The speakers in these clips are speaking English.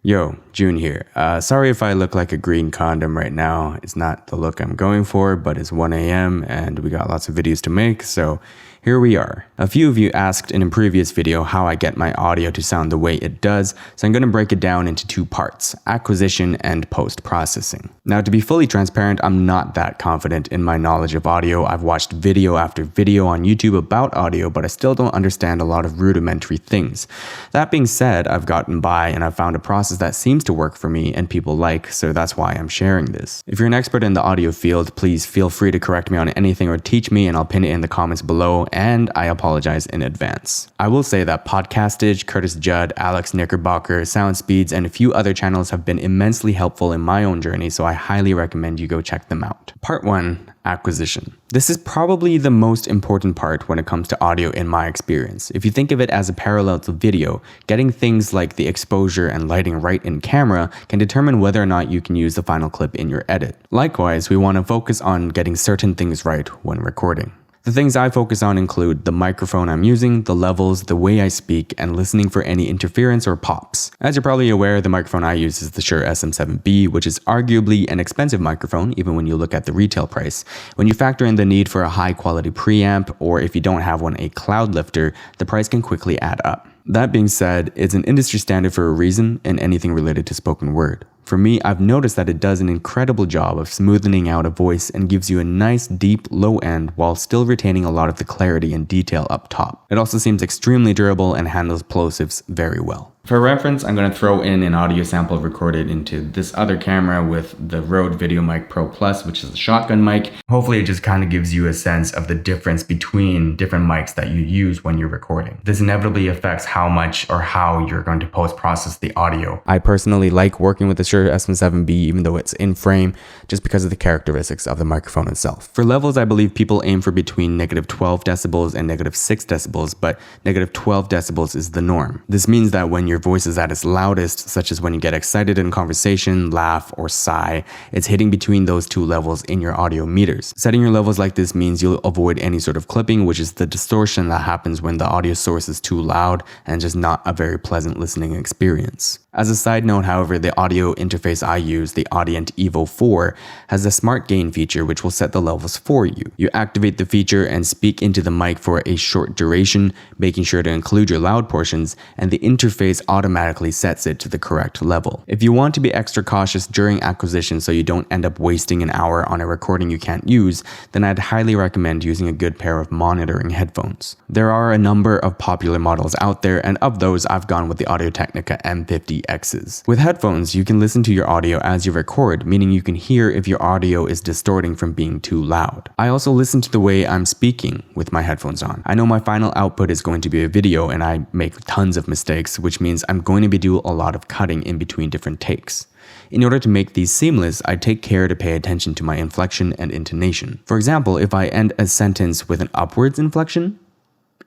Yo, June here. Sorry if I look like a green condom right now. It's not the look I'm going for, but it's 1 a.m. and we got lots of videos to make, so here we are. A few of you asked in a previous video how I get my audio to sound the way it does, so I'm going to break it down into two parts, acquisition and post-processing. Now, to be fully transparent, I'm not that confident in my knowledge of audio. I've watched video after video on YouTube about audio, but I still don't understand a lot of rudimentary things. That being said, I've gotten by and I've found a process that seems to work for me and people like, so that's why I'm sharing this. If you're an expert in the audio field, please feel free to correct me on anything or teach me, and I'll pin it in the comments below, and I apologize in advance. I will say that Podcastage, Curtis Judd, Alex Knickerbocker, Sound Speeds, and a few other channels have been immensely helpful in my own journey, so I highly recommend you go check them out. Part 1. Acquisition. This is probably the most important part when it comes to audio in my experience. If you think of it as a parallel to video, getting things like the exposure and lighting right in camera can determine whether or not you can use the final clip in your edit. Likewise, we want to focus on getting certain things right when recording. The things I focus on include the microphone I'm using, the levels, the way I speak, and listening for any interference or pops. As you're probably aware, the microphone I use is the Shure SM7B, which is arguably an expensive microphone, even when you look at the retail price. When you factor in the need for a high quality preamp, or if you don't have one, a cloud lifter, the price can quickly add up. That being said, it's an industry standard for a reason in anything related to spoken word. For me, I've noticed that it does an incredible job of smoothing out a voice and gives you a nice deep low end while still retaining a lot of the clarity and detail up top. It also seems extremely durable and handles plosives very well. For reference, I'm going to throw in an audio sample recorded into this other camera with the Rode VideoMic Pro Plus, which is a shotgun mic. Hopefully it just kind of gives you a sense of the difference between different mics that you use when you're recording. This inevitably affects how much or how you're going to post-process the audio. I personally like working with the Shure SM7B even though it's in frame, just because of the characteristics of the microphone itself. For levels, I believe people aim for between -12 decibels and -6 decibels, but -12 decibels is the norm. This means that when your voice is at its loudest, such as when you get excited in conversation, laugh, or sigh, it's hitting between those two levels in your audio meters. Setting your levels like this means you'll avoid any sort of clipping, which is the distortion that happens when the audio source is too loud and just not a very pleasant listening experience. As a side note, however, the audio interface I use, the Audient Evo 4, has a smart gain feature which will set the levels for you. You activate the feature and speak into the mic for a short duration, making sure to include your loud portions, and the interface automatically sets it to the correct level. If you want to be extra cautious during acquisition so you don't end up wasting an hour on a recording you can't use, then I'd highly recommend using a good pair of monitoring headphones. There are a number of popular models out there, and of those I've gone with the Audio-Technica M50Xs. With headphones, you can listen to your audio as you record, meaning you can hear if your audio is distorting from being too loud. I also listen to the way I'm speaking with my headphones on. I know my final output is going to be a video and I make tons of mistakes, which means I'm going to be doing a lot of cutting in between different takes. In order to make these seamless, I take care to pay attention to my inflection and intonation. For example, if I end a sentence with an upwards inflection,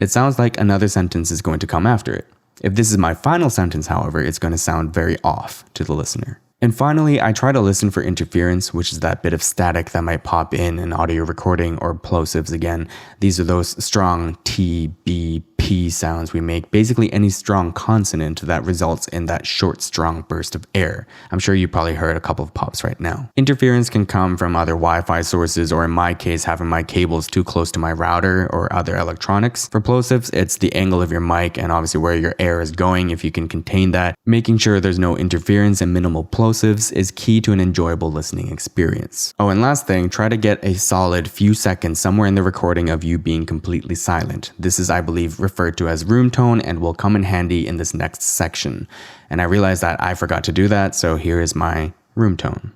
it sounds like another sentence is going to come after it. If this is my final sentence, however, it's going to sound very off to the listener. And finally, I try to listen for interference, which is that bit of static that might pop in an audio recording, or plosives again. These are those strong T, B, P sounds we make, basically any strong consonant that results in that short, strong burst of air. I'm sure you probably heard a couple of pops right now. Interference can come from other Wi-Fi sources, or in my case, having my cables too close to my router or other electronics. For plosives, it's the angle of your mic and obviously where your air is going. If you can contain that, making sure there's no interference and minimal plosives is key to an enjoyable listening experience. Oh, and last thing, try to get a solid few seconds somewhere in the recording of you being completely silent. This is, I believe, referred to as room tone and will come in handy in this next section. And I realized that I forgot to do that, so here is my room tone.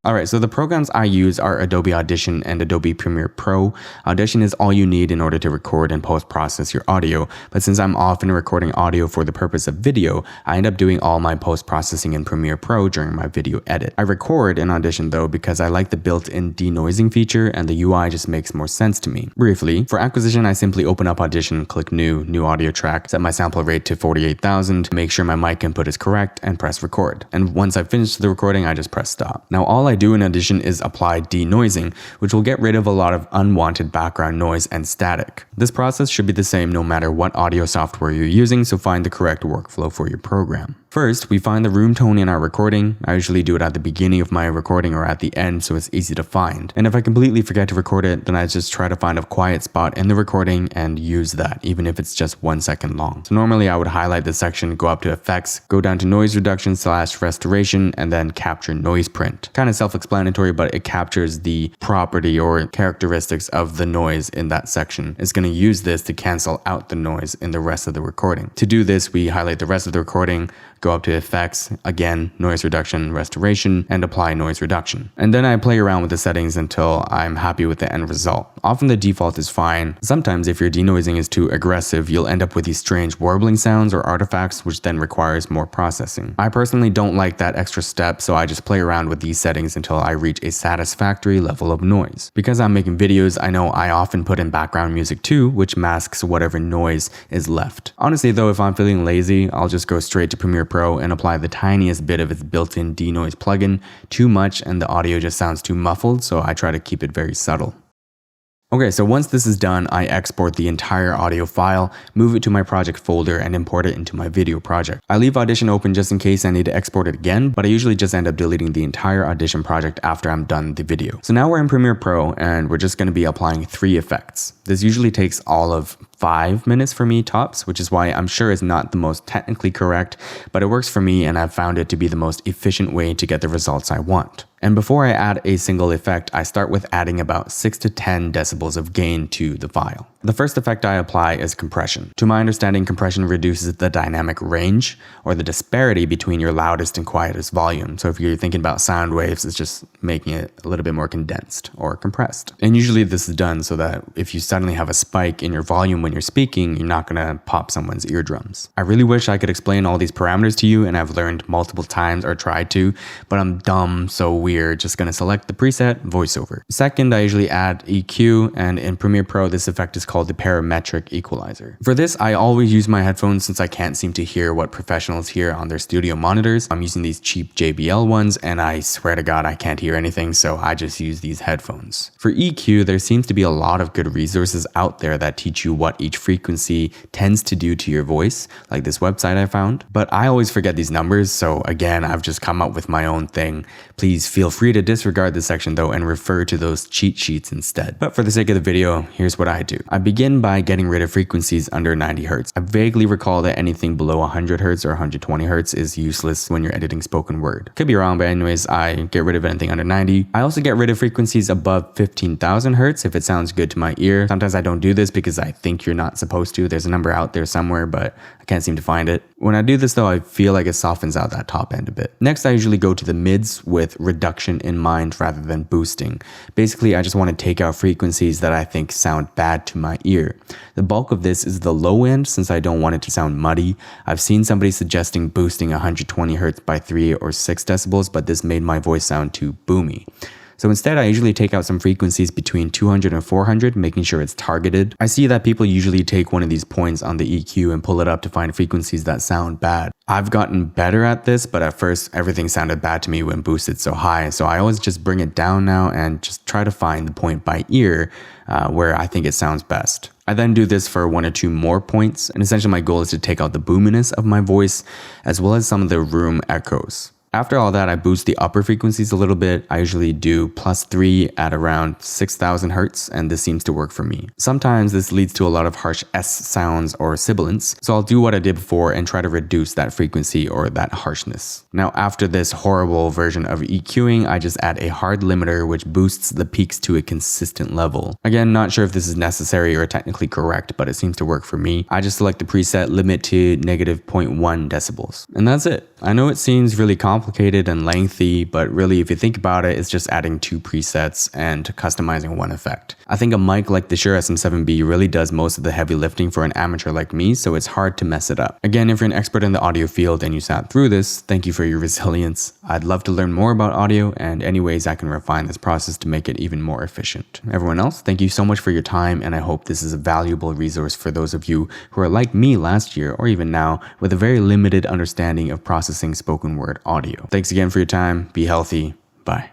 Alright, so the programs I use are Adobe Audition and Adobe Premiere Pro. Audition is all you need in order to record and post-process your audio, but since I'm often recording audio for the purpose of video, I end up doing all my post-processing in Premiere Pro during my video edit. I record in Audition though because I like the built-in denoising feature and the UI just makes more sense to me. Briefly, for acquisition, I simply open up Audition, click New Audio Track, set my sample rate to 48,000, make sure my mic input is correct, and press record. And once I've finished the recording, I just press stop. Now all I do in Audition is apply denoising, which will get rid of a lot of unwanted background noise and static. This process should be the same no matter what audio software you're using, so find the correct workflow for your program. First, we find the room tone in our recording. I usually do it at the beginning of my recording or at the end so it's easy to find. And if I completely forget to record it, then I just try to find a quiet spot in the recording and use that, even if it's just 1 second long. So normally I would highlight this section, go up to Effects, go down to Noise Reduction / Restoration, and then Capture Noise Print. Kind of self-explanatory, but it captures the property or characteristics of the noise in that section. It's going to use this to cancel out the noise in the rest of the recording. To do this, we highlight the rest of the recording, go up to Effects, again, Noise Reduction, Restoration, and apply Noise Reduction. And then I play around with the settings until I'm happy with the end result. Often the default is fine. Sometimes if your denoising is too aggressive, you'll end up with these strange warbling sounds or artifacts, which then requires more processing. I personally don't like that extra step, so I just play around with these settings until I reach a satisfactory level of noise. Because I'm making videos, I know I often put in background music too, which masks whatever noise is left. Honestly though, if I'm feeling lazy, I'll just go straight to Premiere Pro and apply the tiniest bit of its built-in denoise plugin. Too much and the audio just sounds too muffled, so I try to keep it very subtle. Okay, so once this is done, I export the entire audio file, move it to my project folder, and import it into my video project. I leave Audition open just in case I need to export it again, but I usually just end up deleting the entire Audition project after I'm done the video. So now we're in Premiere Pro, and we're just going to be applying 3 effects. This usually takes all of 5 minutes for me tops, which is why I'm sure it's not the most technically correct, but it works for me and I've found it to be the most efficient way to get the results I want. And before I add a single effect, I start with adding about 6 to 10 decibels of gain to the file. The first effect I apply is compression. To my understanding, compression reduces the dynamic range or the disparity between your loudest and quietest volume. So if you're thinking about sound waves, it's just making it a little bit more condensed or compressed. And usually this is done so that if you suddenly have a spike in your volume when you're speaking, you're not gonna pop someone's eardrums. I really wish I could explain all these parameters to you, and I've learned multiple times or tried to, but I'm dumb, so we're just gonna select the preset Voiceover. Second, I usually add EQ, and in Premiere Pro, this effect is called the Parametric Equalizer. For this, I always use my headphones since I can't seem to hear what professionals hear on their studio monitors. I'm using these cheap JBL ones, and I swear to God, I can't hear anything, so I just use these headphones. For EQ, there seems to be a lot of good resources out there that teach you what each frequency tends to do to your voice, like this website I found. But I always forget these numbers, so again, I've just come up with my own thing. Please feel free to disregard this section though and refer to those cheat sheets instead. But for the sake of the video, here's what I do. I begin by getting rid of frequencies under 90 Hz. I vaguely recall that anything below 100 Hz or 120 Hz is useless when you're editing spoken word. Could be wrong, but anyways, I get rid of anything under 90. I also get rid of frequencies above 15,000 Hz if it sounds good to my ear. Sometimes I don't do this because I think you're not supposed to. There's a number out there somewhere, but I can't seem to find it. When I do this though, I feel like it softens out that top end a bit. Next, I usually go to the mids with reduction in mind rather than boosting. Basically, I just want to take out frequencies that I think sound bad to my ear. The bulk of this is the low end since I don't want it to sound muddy. I've seen somebody suggesting boosting 120 Hz by 3 or 6 decibels, but this made my voice sound too boomy. So instead, I usually take out some frequencies between 200 and 400, making sure it's targeted. I see that people usually take one of these points on the EQ and pull it up to find frequencies that sound bad. I've gotten better at this, but at first everything sounded bad to me when boosted so high. So I always just bring it down now and just try to find the point by ear where I think it sounds best. I then do this for 1 or 2 more points. And essentially my goal is to take out the boominess of my voice as well as some of the room echoes. After all that, I boost the upper frequencies a little bit. I usually do +3 at around 6,000 Hz, and this seems to work for me. Sometimes this leads to a lot of harsh S sounds or sibilants, so I'll do what I did before and try to reduce that frequency or that harshness. Now, after this horrible version of EQing, I just add a hard limiter which boosts the peaks to a consistent level. Again, not sure if this is necessary or technically correct, but it seems to work for me. I just select the preset limit to -0.1 decibels, and that's it. I know it seems really complicated and lengthy, but really if you think about it, it's just adding 2 presets and customizing 1 effect. I think a mic like the Shure SM7B really does most of the heavy lifting for an amateur like me, so it's hard to mess it up. Again, if you're an expert in the audio field and you sat through this, thank you for your resilience. I'd love to learn more about audio and any ways I can refine this process to make it even more efficient. Everyone else, thank you so much for your time, and I hope this is a valuable resource for those of you who are like me last year or even now with a very limited understanding of processing spoken word audio. Thanks again for your time. Be healthy. Bye.